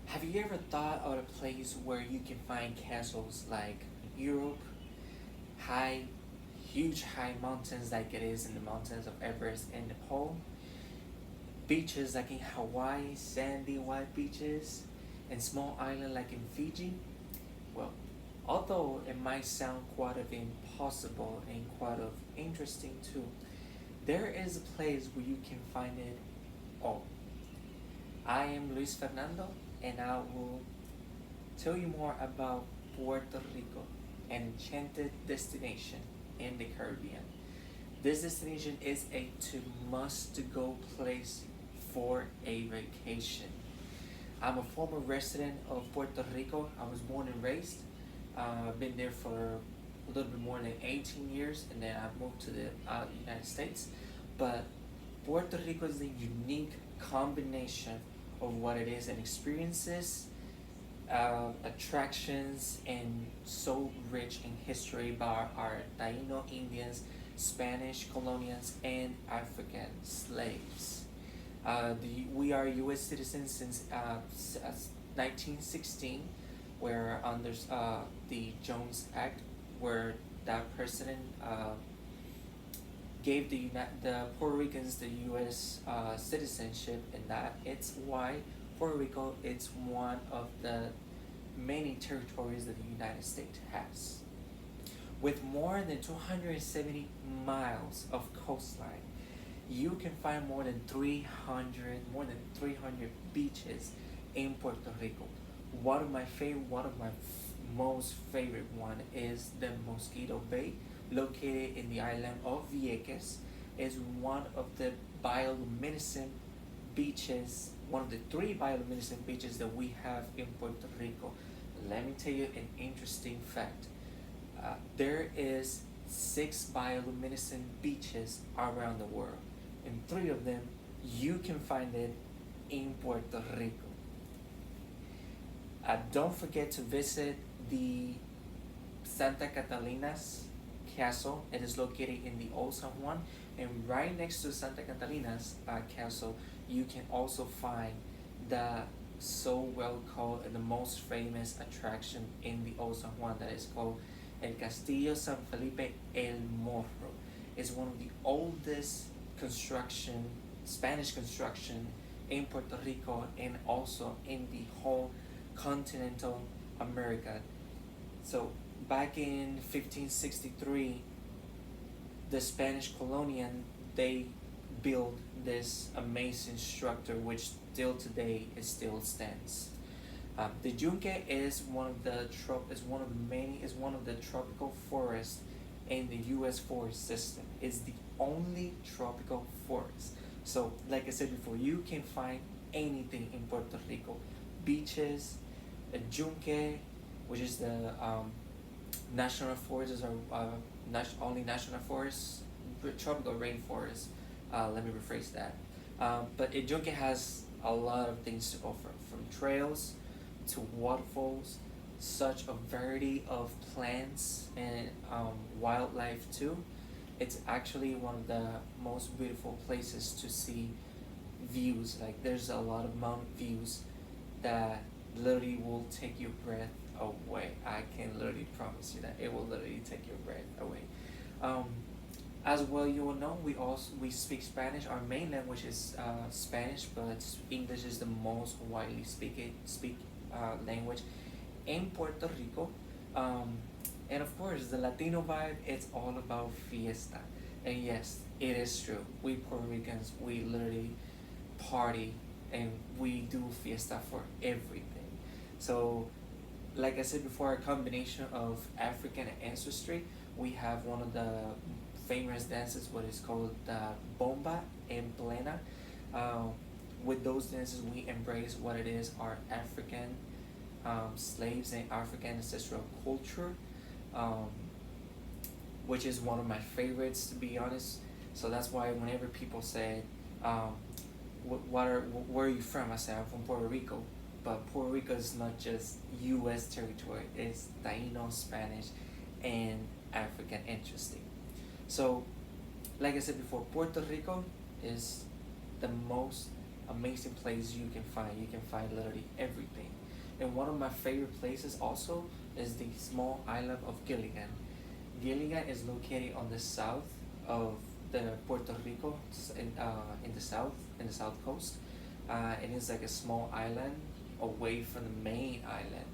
Have you ever thought of a place where you can find castles like Europe, high, huge high mountains like it is in the mountains of Everest and Nepal, beaches like in Hawaii, sandy white beaches, and small island like in Fiji? Well, although it might sound quite of impossible and quite of interesting too, there is a place where you can find it all. I am Luis Fernando, and I will tell you more about Puerto Rico, an enchanted destination in the Caribbean. This destination is a to must to go place for a vacation. I'm a former resident of Puerto Rico. I was born and raised. I've been there for a little bit more than 18 years, and then I moved to the United States. But Puerto Rico is a unique combination of what it is and experiences, attractions, and so rich in history by our Taino Indians, Spanish colonials, and African slaves. We are U.S. citizens since 1916, where under the Jones Act, where that president gave the Puerto Ricans the U.S. Citizenship, and that it's why Puerto Rico it's one of the many territories that the United States has. With more than 270 miles of coastline, you can find more than 300 beaches in Puerto Rico. One of my most favorite one is the Mosquito Bay, located in the island of Vieques. Is one of the bioluminescent beaches, one of the three bioluminescent beaches that we have in Puerto Rico. Let me tell you an interesting fact. There is six bioluminescent beaches around the world, and three of them you can find it in Puerto Rico. Don't forget to visit the Santa Catalina's castle. It is located in the Old San Juan, and right next to Santa Catalina's castle, you can also find the so well called and the most famous attraction in the Old San Juan that is called El Castillo San Felipe El Morro. It's one of the oldest construction, Spanish construction in Puerto Rico and also in the whole continental America. So back in 1563, the Spanish colonial they built this amazing structure which still today it still stands. The Yunque is one of the tropical forests in the U.S. forest system. It's the only tropical forest. So, like I said before, you can find anything in Puerto Rico: beaches, a Yunque, which is the national forests are only national forests, tropical rainforest. Let me rephrase that. But Yunque has a lot of things to offer, from trails to waterfalls, such a variety of plants and wildlife too. It's actually one of the most beautiful places to see views. Like there's a lot of mountain views that literally will take your breath away. I can literally promise you that it will literally take your breath away. Um, as well, you will know we speak Spanish. Our main language is Spanish, but English is the most widely speak language in Puerto Rico. Um, and of course, the Latino vibe, it's all about fiesta. And yes, it is true. We Puerto Ricans, we literally party and we do fiesta for everything. So, like I said before, a combination of African ancestry. We have one of the famous dances, what is called the bomba en plena. Uh, with those dances, we embrace what it is our African slaves and African ancestral culture, um, which is one of my favorites to be honest. So that's why whenever people say, where are you from? I say I'm from Puerto Rico, but Puerto Rico is not just U.S. territory. It's Taino, Spanish, and African interesting. So, like I said before, Puerto Rico is the most amazing place you can find. You can find literally everything. And one of my favorite places also is the small island of Gilligan. Gilligan is located on the south of the Puerto Rico, in the south coast. And it's like a small island away from the main island,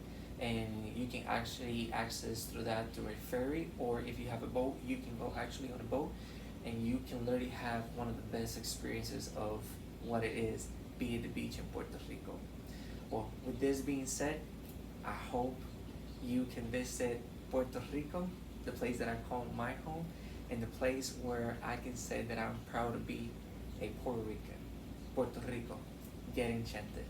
and you can actually access through that through a ferry, or if you have a boat, you can go actually on a boat, and you can literally have one of the best experiences of what it is be at the beach in Puerto Rico. Well, with this being said, I hope you can visit Puerto Rico, the place that I call my home, and the place where I can say that I'm proud to be a Puerto Rican. Puerto Rico, get enchanted.